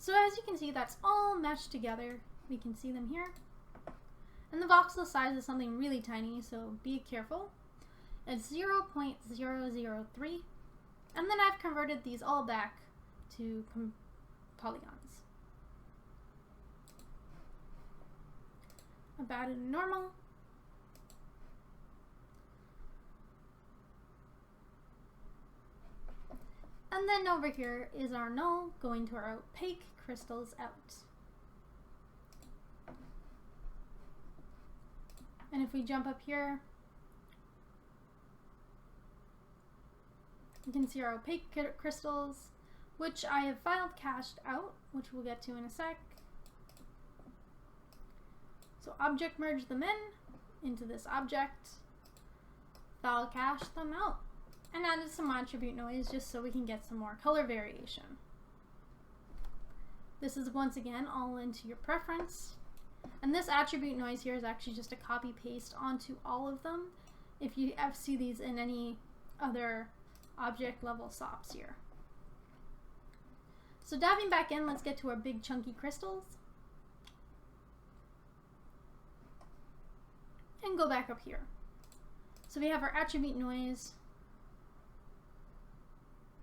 So as you can see, that's all meshed together. We can see them here. And the voxel size is something really tiny, so be careful. It's 0.003. And then I've converted these all back to polygons. I've added a normal. And then over here is our null going to our opaque crystals out. And if we jump up here, you can see our opaque crystals, which I have filed cached out, which we'll get to in a sec. So object merge them into this object, file cache them out, and added some attribute noise just so we can get some more color variation. This is once again all into your preference. And this attribute noise here is actually just a copy paste onto all of them if you see these in any other object level SOPs here. So diving back in, let's get to our big chunky crystals. And go back up here. So we have our attribute noise,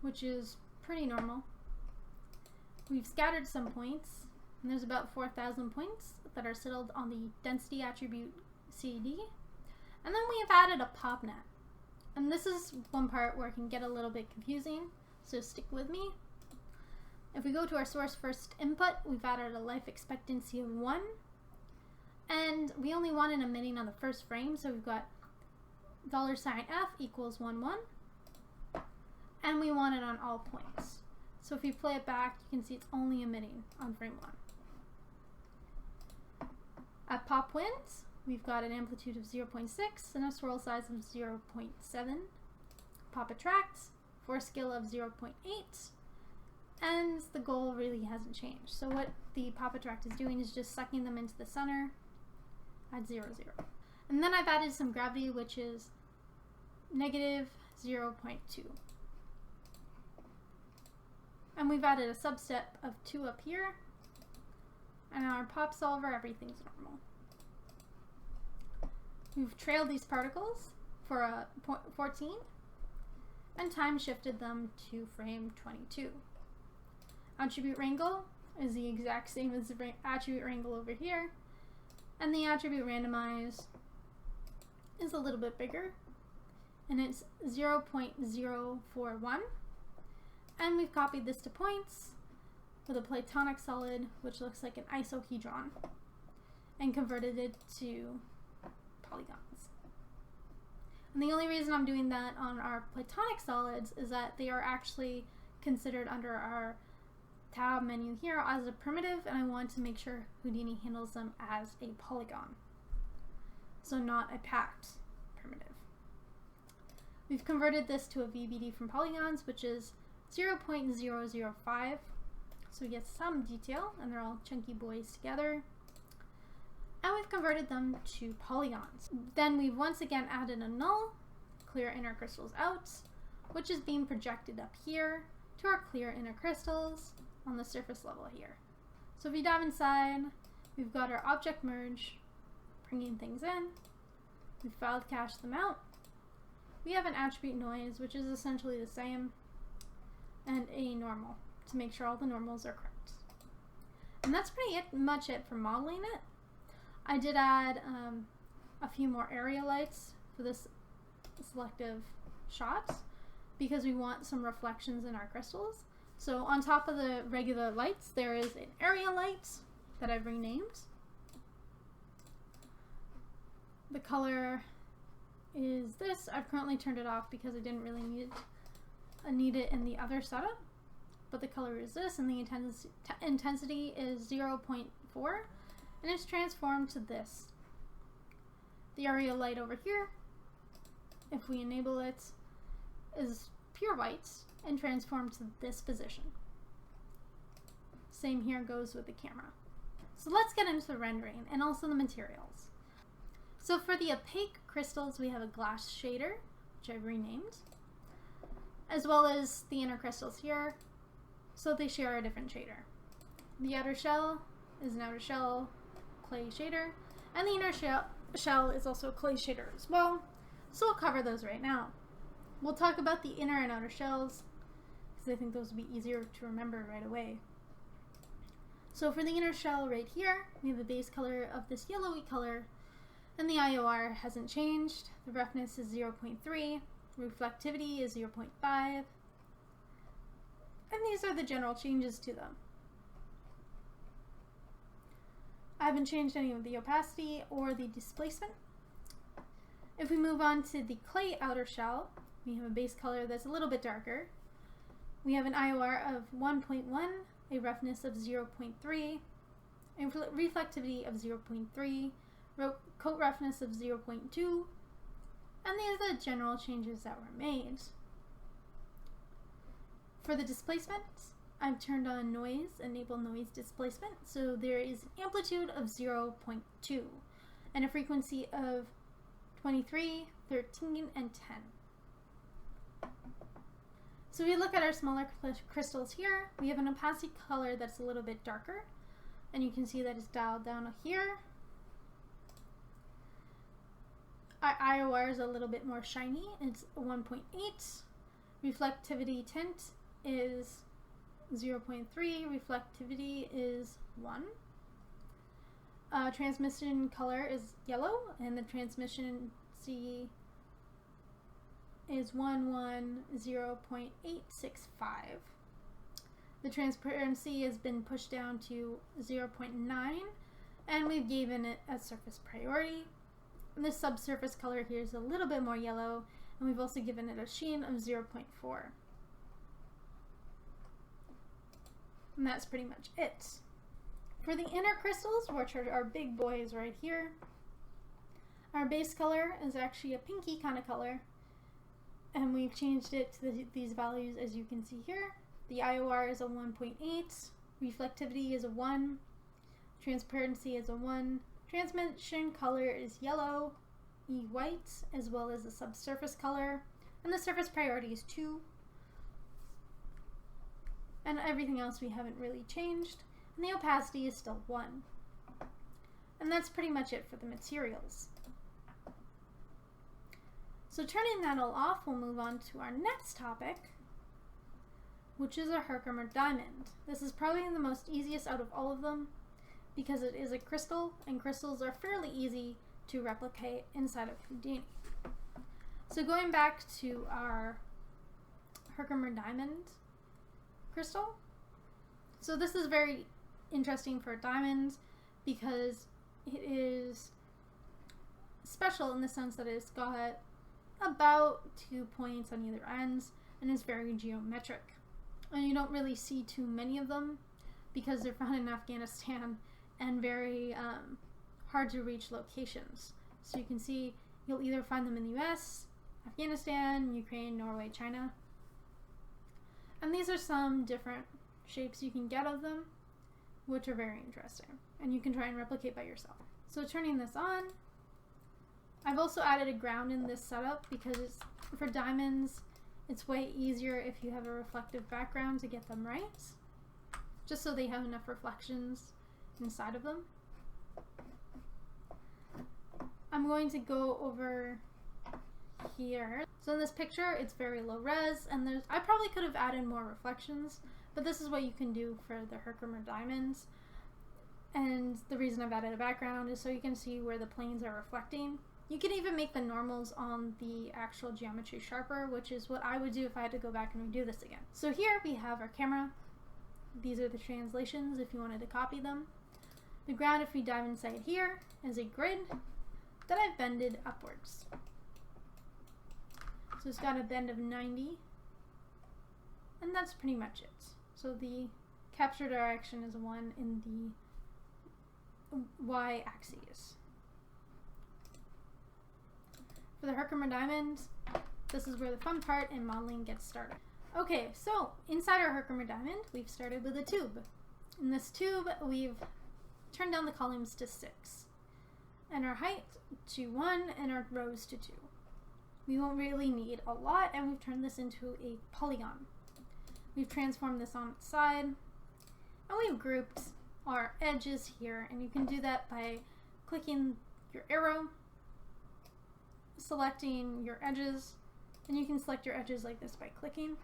which is pretty normal. We've scattered some points, and there's about 4,000 points that are settled on the density attribute CD. And then we have added a pop net. And this is one part where it can get a little bit confusing, so stick with me. If we go to our source first input, we've added a life expectancy of 1. And we only want it emitting on the first frame, so we've got $F equals 1, 1. And we want it on all points. So if you play it back, you can see it's only emitting on frame 1. At pop wins, we've got an amplitude of 0.6 and a swirl size of 0.7. Pop attracts, force scale of 0.8, and the goal really hasn't changed. So what the pop attract is doing is just sucking them into the center at 0, 0. And then I've added some gravity, which is negative 0.2. And we've added a subset of 2 up here. And in our pop solver, everything's normal. We've trailed these particles for a 14 and time shifted them to frame 22. Attribute wrangle is the exact same as the attribute wrangle over here. And the attribute randomize is a little bit bigger, and it's 0.041. And we've copied this to points with a platonic solid, which looks like an isohedron, and converted it to polygons. And the only reason I'm doing that on our platonic solids is that they are actually considered under our tab menu here as a primitive, and I want to make sure Houdini handles them as a polygon, so not a packed primitive. We've converted this to a VBD from polygons, which is 0.005, so we get some detail, and they're all chunky boys together. And we've converted them to polygons. Then we've once again added a null, clear inner crystals out, which is being projected up here to our clear inner crystals on the surface level here. So if we dive inside, we've got our object merge, bringing things in. We've filed cached them out. We have an attribute noise, which is essentially the same, and a normal to make sure all the normals are correct. And that's pretty much it for modeling it. I did add a few more area lights for this selective shot because we want some reflections in our crystals. So on top of the regular lights, there is an area light that I've renamed. The color is this. I've currently turned it off because I didn't really need it in the other setup. But the color is this, and the intensity is 0.4, and it's transformed to this. The area light over here, if we enable it, is pure white and transformed to this position. Same here goes with the camera. So let's get into the rendering and also the materials. So for the opaque crystals, we have a glass shader, which I've renamed, as well as the inner crystals here, so they share a different shader. The outer shell is an outer shell clay shader, and the inner shell is also a clay shader as well, so we'll cover those right now. We'll talk about the inner and outer shells because I think those will be easier to remember right away. So for the inner shell right here, we have a base color of this yellowy color, and the IOR hasn't changed. The roughness is 0.3, reflectivity is 0.5, and these are the general changes to them. I haven't changed any of the opacity or the displacement. If we move on to the clay outer shell, we have a base color that's a little bit darker. We have an IOR of 1.1, a roughness of 0.3, a reflectivity of 0.3, coat roughness of 0.2, and these are the general changes that were made. For the displacement, I've turned on noise, enable noise displacement, so there is an amplitude of 0.2 and a frequency of 23, 13, and 10. So if we look at our smaller crystals here, we have an opacity color that's a little bit darker, and you can see that it's dialed down here. Our IOR is a little bit more shiny, it's 1.8. Reflectivity tint is 0.3, reflectivity is 1. Transmission color is yellow, and the transmissioncy is 110.865. The transparency has been pushed down to 0.9, and we've given it a surface priority. And the subsurface color here is a little bit more yellow, and we've also given it a sheen of 0.4. And that's pretty much it. For the inner crystals, which are our big boys right here, our base color is actually a pinky kind of color, and we've changed it to these values as you can see here. The IOR is a 1.8, reflectivity is a 1, transparency is a 1, transmission color is yellow, white, as well as the subsurface color, and the surface priority is 2. And everything else we haven't really changed, and the opacity is still 1. And that's pretty much it for the materials. So turning that all off, we'll move on to our next topic, which is a Herkimer Diamond. This is probably the most easiest out of all of them because it is a crystal, and crystals are fairly easy to replicate inside of Houdini. So going back to our Herkimer Diamond crystal. So this is very interesting for diamonds because it is special in the sense that it's got about 2 points on either ends and is very geometric. And you don't really see too many of them because they're found in Afghanistan and very hard to reach locations. So you can see you'll either find them in the US, Afghanistan, Ukraine, Norway, China. And these are some different shapes you can get of them, which are very interesting. And you can try and replicate by yourself. So turning this on, I've also added a ground in this setup because it's, for diamonds, it's way easier if you have a reflective background to get them right. Just so they have enough reflections inside of them. I'm going to go over here. So in this picture, it's very low res, and I probably could have added more reflections, but this is what you can do for the Herkimer Diamonds. And the reason I've added a background is so you can see where the planes are reflecting. You can even make the normals on the actual geometry sharper, which is what I would do if I had to go back and redo this again. So here we have our camera. These are the translations if you wanted to copy them. The ground, if we dive inside here, is a grid that I've bended upwards. So it's got a bend of 90, and that's pretty much it. So the capture direction is 1 in the y-axis. For the Herkimer Diamond, this is where the fun part in modeling gets started. Okay, so inside our Herkimer Diamond, we've started with a tube. In this tube, we've turned down the columns to 6, and our height to 1, and our rows to 2. We won't really need a lot, and we've turned this into a polygon. We've transformed this on its side, and we've grouped our edges here, and you can do that by clicking your arrow, selecting your edges, and you can select your edges like this by clicking.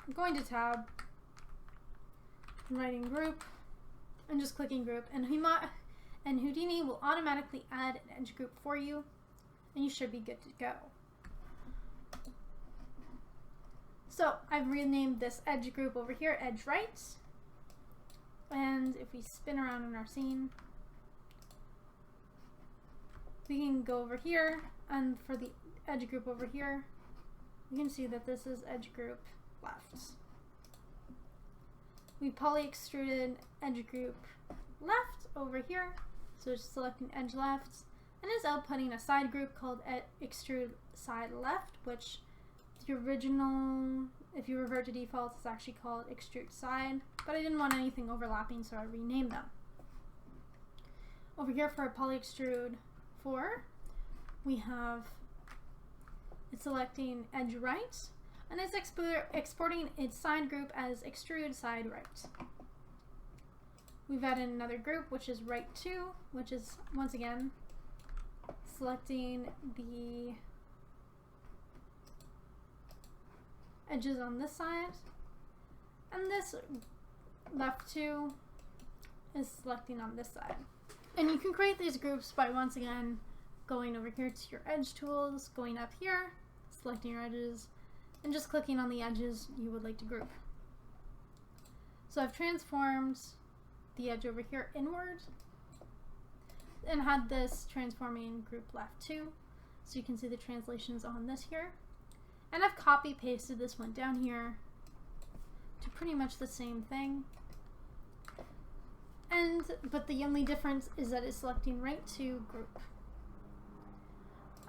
I'm going to tab, writing group, and just clicking group, and Houdini will automatically add an edge group for you, and you should be good to go. So I've renamed this edge group over here edge right, and if we spin around in our scene, we can go over here, and for the edge group over here, you can see that this is edge group left. We poly extruded edge group left over here, so just selecting edge left, and is outputting a side group called extrude side left, which the original, if you revert to default, is actually called extrude side, but I didn't want anything overlapping, so I renamed them. Over here for a poly extrude 4, we have it's selecting edge right, and it's exporting its side group as extrude side right. We've added another group, which is right 2, which is once again selecting the edges on this side, and this left 2 is selecting on this side. And you can create these groups by once again going over here to your edge tools, going up here, selecting your edges, and just clicking on the edges you would like to group. So I've transformed the edge over here inward and had this transforming group left 2, so you can see the translations on this here. And I've copy pasted this one down here to pretty much the same thing. But the only difference is that it's selecting right 2 group.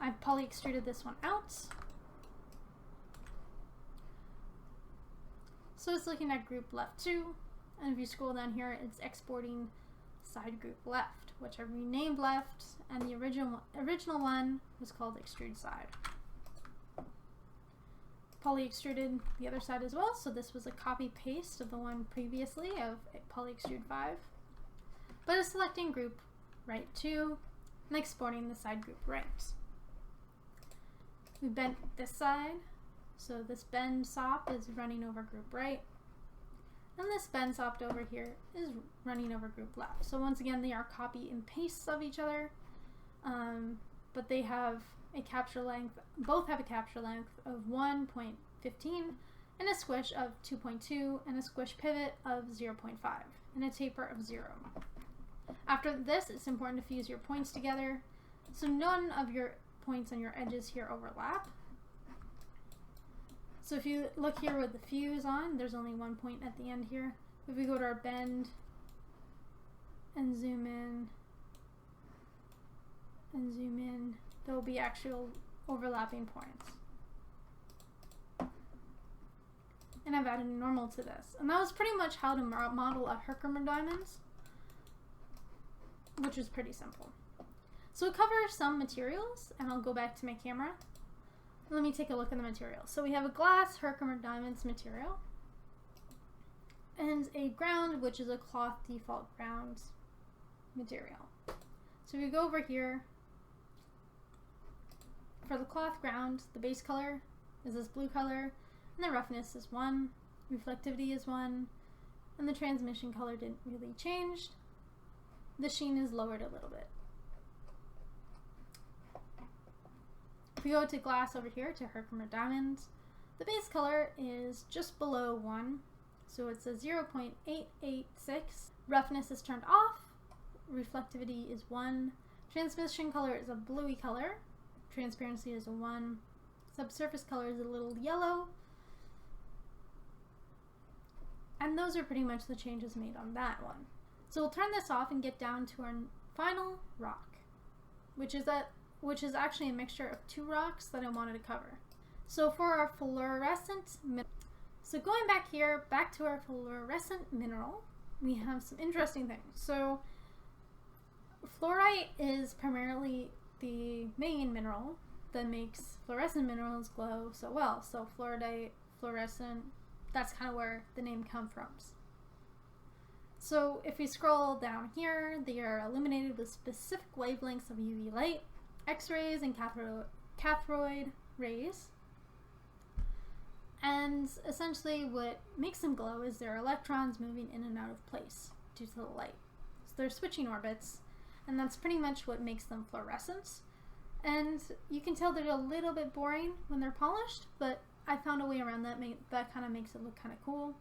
I've poly extruded this one out. So it's looking at group left 2, and if you scroll down here, it's exporting side group left, which I renamed left, and the original one was called extrude side. Poly extruded the other side as well, so this was a copy paste of the one previously of poly extrude 5, but it's selecting group right 2 and exporting the side group right. We bent this side, so this bend sop is running over group right, and this bend sop over here is running over group left. So once again, they are copy and pastes of each other, but they have a capture length, both have a capture length of 1.15 and a squish of 2.2 and a squish pivot of 0.5 and a taper of 0. After this, it's important to fuse your points together, so none of your points on your edges here overlap. So if you look here with the fuse on, there's only one point at the end here. If we go to our bend and zoom in and zoom in, there will be actual overlapping points. And I've added normal to this. And that was pretty much how to model a Herkimer Diamond, which is pretty simple. So we'll cover some materials, and I'll go back to my camera. Let me take a look at the materials. So we have a glass Herkimer Diamonds material, and a ground, which is a cloth default ground material. So we go over here. For the cloth ground, the base color is this blue color, and the roughness is 1, reflectivity is 1, and the transmission color didn't really change. The sheen is lowered a little bit. If we go to glass over here, to Herkimer Diamond, the base color is just below 1, so it's a 0.886. Roughness is turned off, reflectivity is 1, transmission color is a bluey color, transparency is a 1, subsurface color is a little yellow, and those are pretty much the changes made on that one. So we'll turn this off and get down to our final rock, which is actually a mixture of 2 rocks that I wanted to cover. So for our fluorescent mineral, so going back here, back to our fluorescent mineral, we have some interesting things. So fluorite is primarily the main mineral that makes fluorescent minerals glow so well. So fluoridite, fluorescent, that's kind of where the name comes from. So if we scroll down here, they are illuminated with specific wavelengths of UV light, X-rays, and cathode rays. And essentially what makes them glow is their electrons moving in and out of place due to the light. So they're switching orbits, and that's pretty much what makes them fluorescent. And you can tell they're a little bit boring when they're polished, but I found a way around that. That kind of makes it look kind of cool.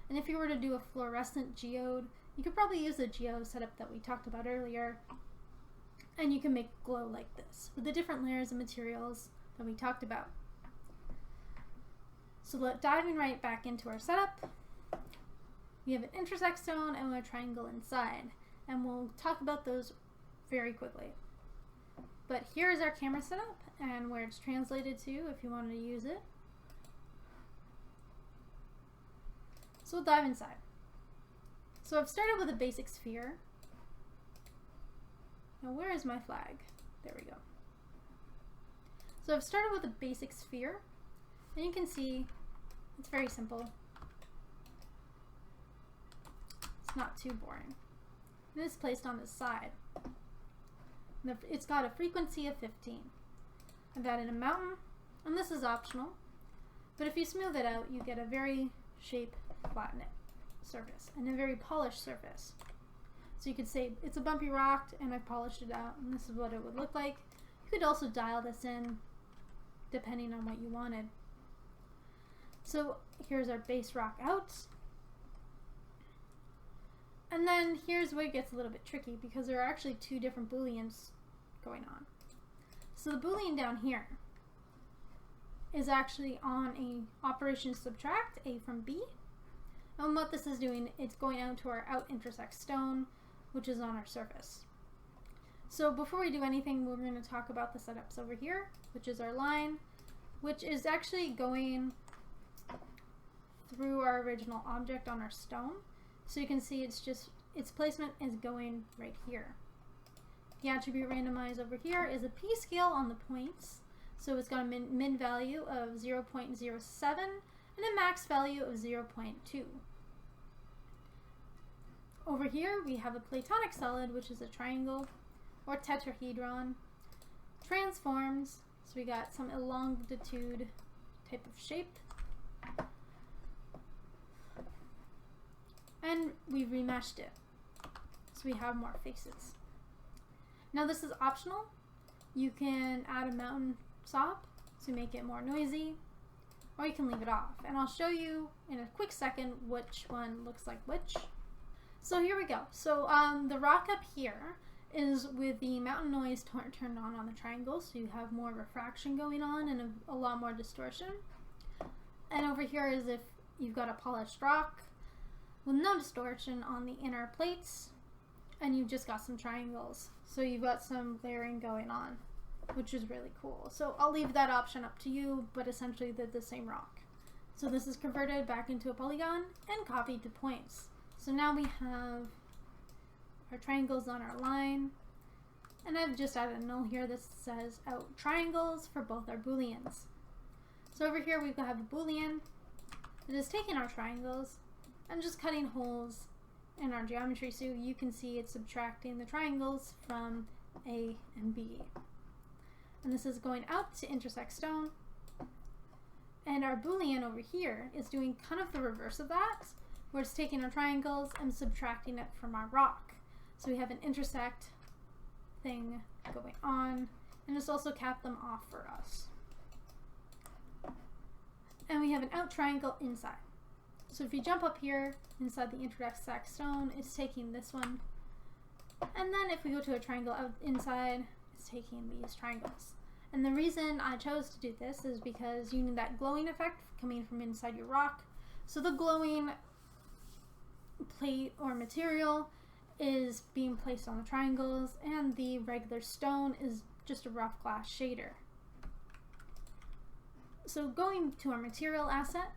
And if you were to do a fluorescent geode, you could probably use the geode setup that we talked about earlier, and you can make glow like this with the different layers of materials that we talked about. So diving right back into our setup, we have an intersect stone and a triangle inside, and we'll talk about those very quickly. But here's our camera setup and where it's translated to if you wanted to use it. So we'll dive inside. So I've started with a basic sphere. Now where is my flag? There we go. So I've started with a basic sphere, and you can see it's very simple. It's not too boring. And it's placed on this side. It's got a frequency of 15. I've added a mountain, and this is optional, but if you smooth it out, you get a very shape flattened surface and a very polished surface. So you could say it's a bumpy rock and I've polished it out, and this is what it would look like. You could also dial this in depending on what you wanted. So here's our base rock out. And then here's where it gets a little bit tricky, because there are actually two different booleans going on. So the boolean down here is actually on a operation subtract A from B. And what this is doing, it's going out to our out intersect stone, which is on our surface. So before we do anything, we're going to talk about the setups over here, which is our line, which is actually going through our original object on our stone. So you can see its placement is going right here. The attribute randomize over here is a p-scale on the points. So it's got a min value of 0.07 and a max value of 0.2. Over here we have a platonic solid, which is a triangle or tetrahedron. Transforms, so we got some elongitude type of shape. And we remeshed it, so we have more faces. Now this is optional. You can add a mountain sop to make it more noisy, or you can leave it off. And I'll show you in a quick second which one looks like which. So here we go. So the rock up here is with the mountain noise turned on the triangle, so you have more refraction going on and a lot more distortion. And over here is if you've got a polished rock with no distortion on the inner plates, and you've just got some triangles. So you've got some layering going on, which is really cool. So I'll leave that option up to you, but essentially they're the same rock. So this is converted back into a polygon and copied to points. So now we have our triangles on our line, and I've just added a null here that says out triangles for both our booleans. So over here we have a boolean that is taking our triangles and just cutting holes in our geometry, so you can see it's subtracting the triangles from A and B. And this is going out to intersect stone. And our boolean over here is doing kind of the reverse of that, where it's taking our triangles and subtracting it from our rock. So we have an intersect thing going on, and it's also capped them off for us. And we have an out triangle inside. So if you jump up here inside the intersect stone, it's taking this one. And then if we go to a triangle out inside, it's taking these triangles. And the reason I chose to do this is because you need that glowing effect coming from inside your rock. So the glowing plate or material is being placed on the triangles, and the regular stone is just a rough glass shader. So going to our material asset,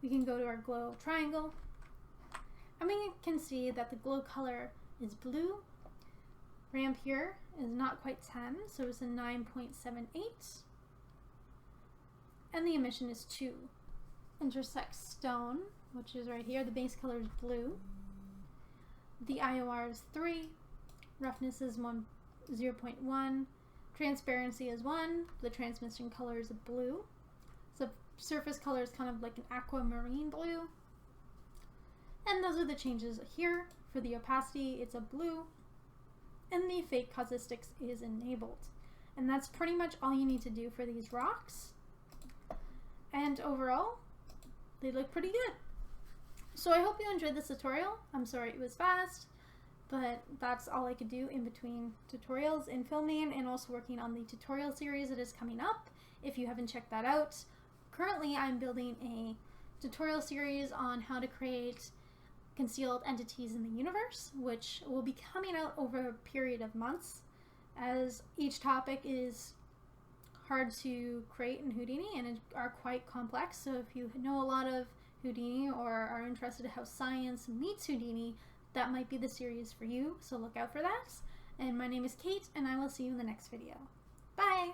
we can go to our glow triangle, and we can see that the glow color is blue. Ramp here is not quite 10, so it's a 9.78, and the emission is 2. Intersect stone which is right here. The base color is blue. The IOR is 3. Roughness is 0.1. Transparency is 1. The transmission color is blue. So surface color is kind of like an aquamarine blue. And those are the changes here. For the opacity, it's a blue. And the fake casuistics is enabled. And that's pretty much all you need to do for these rocks. And overall, they look pretty good. So I hope you enjoyed this tutorial. I'm sorry it was fast, but that's all I could do in between tutorials and filming, and also working on the tutorial series that is coming up, if you haven't checked that out. Currently, I'm building a tutorial series on how to create concealed entities in the universe, which will be coming out over a period of months, as each topic is hard to create in Houdini and are quite complex. So if you know a lot of Houdini or are interested in how science meets Houdini, that might be the series for you, so look out for that. And my name is Kate, and I will see you in the next video. Bye!